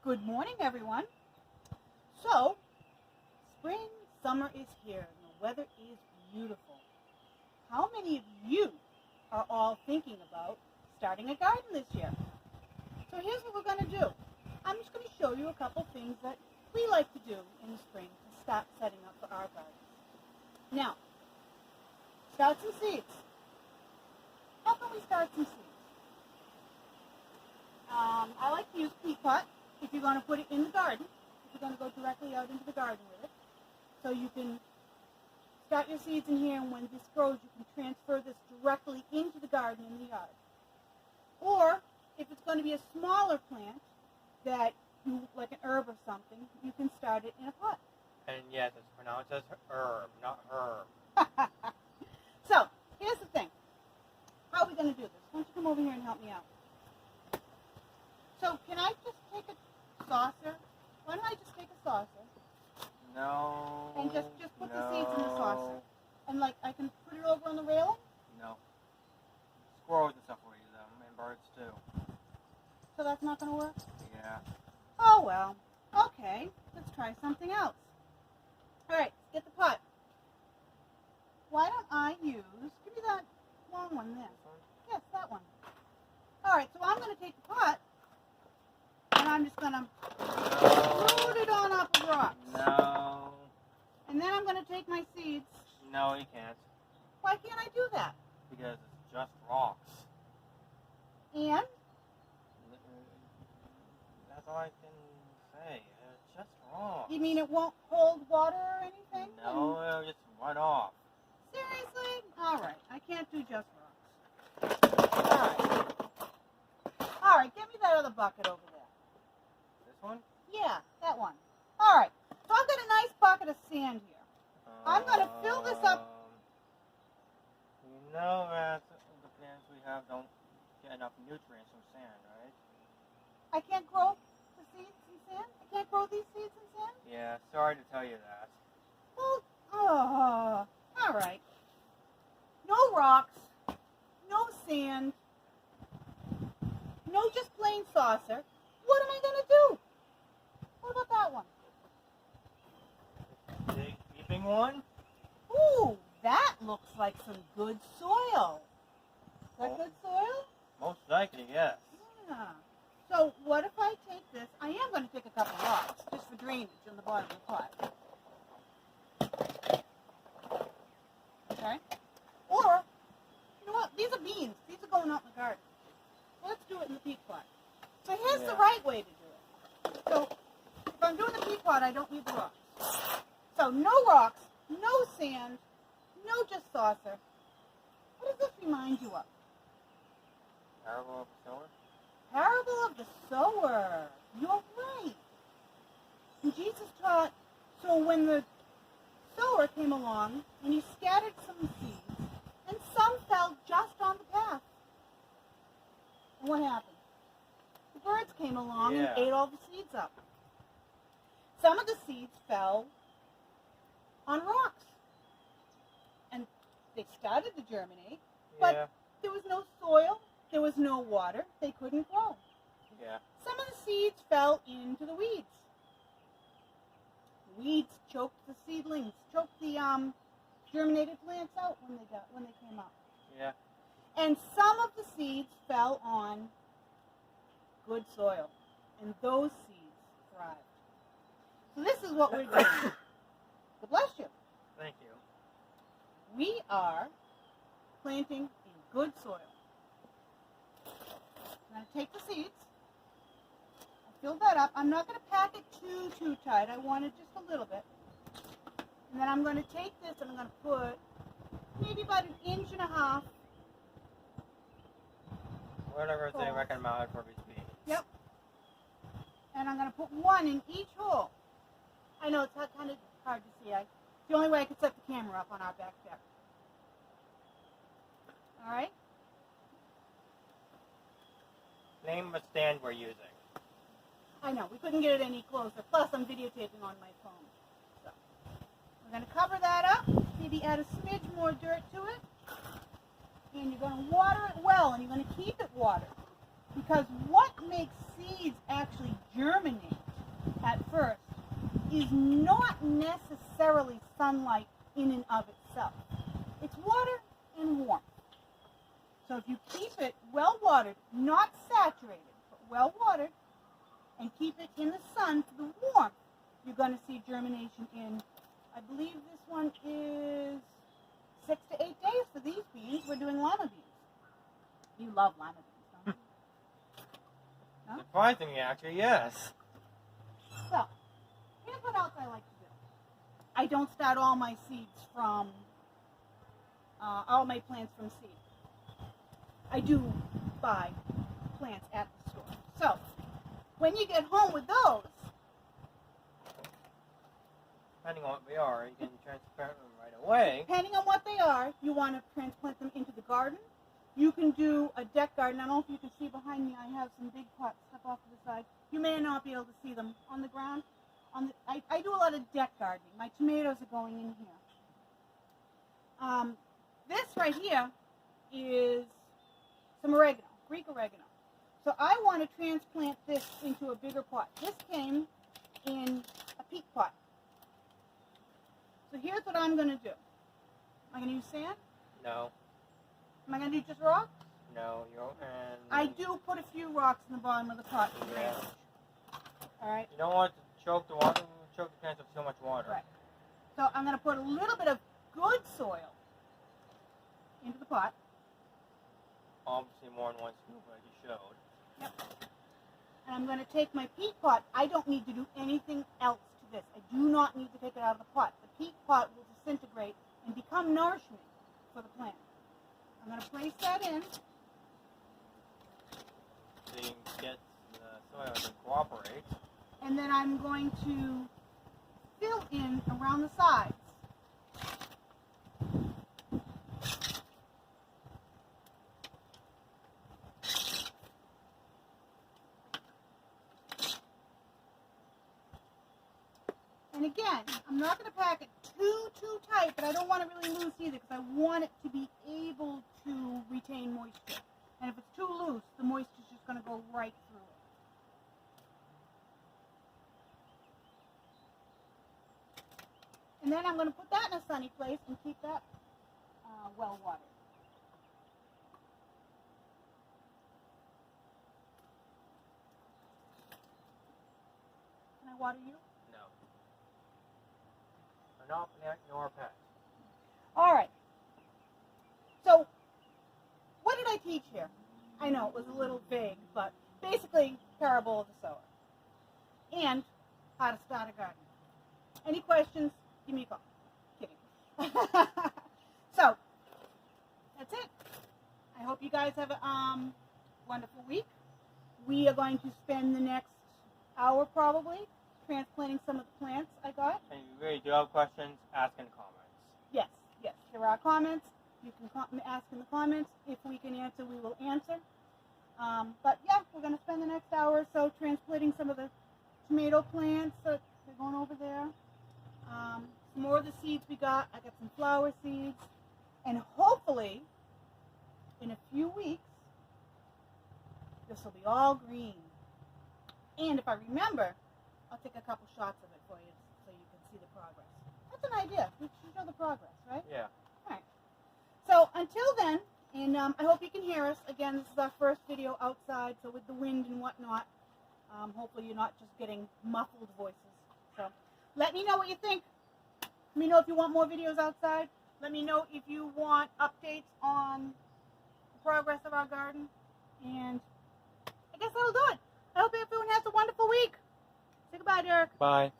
Good morning, everyone. So, spring, summer is here, and the weather is beautiful. How many of you are all thinking about starting a garden this year? So here's what we're going to do. I'm just going to show you a couple things that we like to do in the spring to start setting up for our gardens. Now, start some seeds. How can we start some seeds? I like to use peat pot if you're going to put it in the garden, if you're going to go directly out into the garden with it. So you can start your seeds in here, and when this grows, you can transfer this directly into the garden in the yard. Or, if it's going to be a smaller plant, that you, like an herb or something, you can start it in a pot. And yes, it's pronounced as herb, not herb. So, here's the thing. How are we going to do this? Why don't you come over here and help me out? So, can I just take a saucer? Why don't I just take a saucer? No. And just put the seeds in the saucer. And like, I can put it over on the railing? No. Squirrels and stuff will eat them, and birds too. So that's not going to work? Yeah. Oh well. Okay, let's try something else. Alright, get the pot. Why don't I use, give me that long one there. Yes, that one. Alright, so I'm going to take the pot, and I'm just going to load it on up with rocks. No. And then I'm going to take my seeds. No, you can't. Why can't I do that? Because it's just rocks. And? That's all I can say. It's just rocks. You mean it won't hold water or anything? No, it'll just run off. Seriously? Alright, I can't do just rocks. Alright, give me that other bucket over there. This one? Yeah, that one. Alright, so I've got a nice bucket of sand here. I'm going to fill this up. You know that the plants we have don't get enough nutrients from sand, right? I can't grow the seeds in sand? I can't grow these seeds in sand? Yeah, sorry to tell you that. Well, alright. No rocks, no sand, no just plain saucer. What am I going to do? What about that one? Big heaping one? Ooh, that looks like some good soil. Is that good soil? Most likely, yes. Yeah. So what if I take this? I am going to take a couple of rocks just for drainage on the bottom of the pot. Okay? Or, you know what? These are beans. These are going out in the garden. Let's do it in the peat pot. So here's the right way to do it. So if I'm doing the peat pot, I don't need the rocks. So no rocks, no sand, no just saucer. What does this remind you of? Parable of the sower? Parable of the sower. You're right. And Jesus taught, so when the sower came along, and he scattered some seeds, and some fell just on the path. And what happened? The birds came along and ate all the seeds up. Some of the seeds fell on rocks. And they started to germinate, but there was no soil, there was no water, they couldn't grow. Yeah. Some of the seeds fell into the weeds. Weeds choked the seedlings, choked the germinated plants out when they came up. Yeah. And some of the seeds fell on good soil, and those seeds thrived. So this is what we're doing. God bless you. Thank you. We are planting in good soil. I'm going to take the seeds. I filled that up. I'm not going to pack it too tight. I want it just a little bit. And then I'm going to take this and I'm going to put maybe about 1.5 inches. Whatever they recommend for each bean. Yep. And I'm going to put one in each hole. I know it's kind of hard to see. It's the only way I could set the camera up on our back deck. All right? Name of the stand we're using. I know, we couldn't get it any closer. Plus, I'm videotaping on my phone. So, we're going to cover that up, maybe add a smidge more dirt to it. And you're going to water it well, and you're going to keep it watered. Because what makes seeds actually germinate at first is not necessarily sunlight in and of itself. It's water and warmth. So if you keep it well watered, not saturated, but well watered, and keep it in the sun for the warmth, you're going to see germination in, I believe this one is 6 to 8 days for these beans. We're doing lima beans. You love lima beans, don't you? Huh? Surprisingly, actually, yes. So, here's what else I like to do. I don't start all my seeds from, all my plants from seed. I do buy plants at the store. So, when you get home with those, Depending on what they are, you can transplant them right away. depending on what they are, you want to transplant them into the garden. You can do a deck garden. I don't know if you can see behind me, I have some big pots stuck off to the side. You may not be able to see them on the ground. I do a lot of deck gardening. My tomatoes are going in here. This right here is some oregano, Greek oregano. So I want to transplant this into a bigger pot. This came in a peat pot. So here's what I'm going to do. Am I going to use sand? No. Am I going to do just rocks? No, you don't. And I do put a few rocks in the bottom of the pot for Yeah. drainage. All right? You don't want to choke the water, choke the plants with so much water. Right. So I'm going to put a little bit of good soil into the pot. Obviously more than one scoop, like you showed. Yep. And I'm going to take my peat pot. I don't need to do anything else to this. I do not need to take it out of the pot. The peat pot will disintegrate and become nourishment for the plant. I'm going to place that in. So you can get the soil to cooperate. And then I'm going to fill in around the sides. And again, I'm not going to pack it too tight, but I don't want it really loose either because I want it to be able to retain moisture. And if it's too loose, the moisture's just going to go right through it. And then I'm going to put that in a sunny place and keep that well watered. Can I water you? No. Or not plant nor pet. All right. So, what did I teach here? I know it was a little vague, but basically, parable of the sower. And how to start a garden. Any questions? Give me a call. Kidding. So, that's it. I hope you guys have a wonderful week. We are going to spend the next hour probably transplanting some of the plants I got. And if you really do have questions, ask in the comments. Yes, there are comments. You can ask in the comments. If we can answer, we will answer. But yeah, we're going to spend the next hour or so transplanting some of the tomato plants that they're going over there. Some more of the seeds we got. I got some flower seeds. And hopefully, in a few weeks, this will be all green. And if I remember, I'll take a couple shots of it for you so you can see the progress. That's an idea. We should show the progress, right? Yeah. All right. So until then, and I hope you can hear us. Again, this is our first video outside, so with the wind and whatnot, hopefully you're not just getting muffled voices. So let me know what you think. Let me know if you want more videos outside. Let me know if you want updates on the progress of our garden. And I guess that'll do it. I hope everyone has a wonderful week. Say goodbye, Derek. Bye.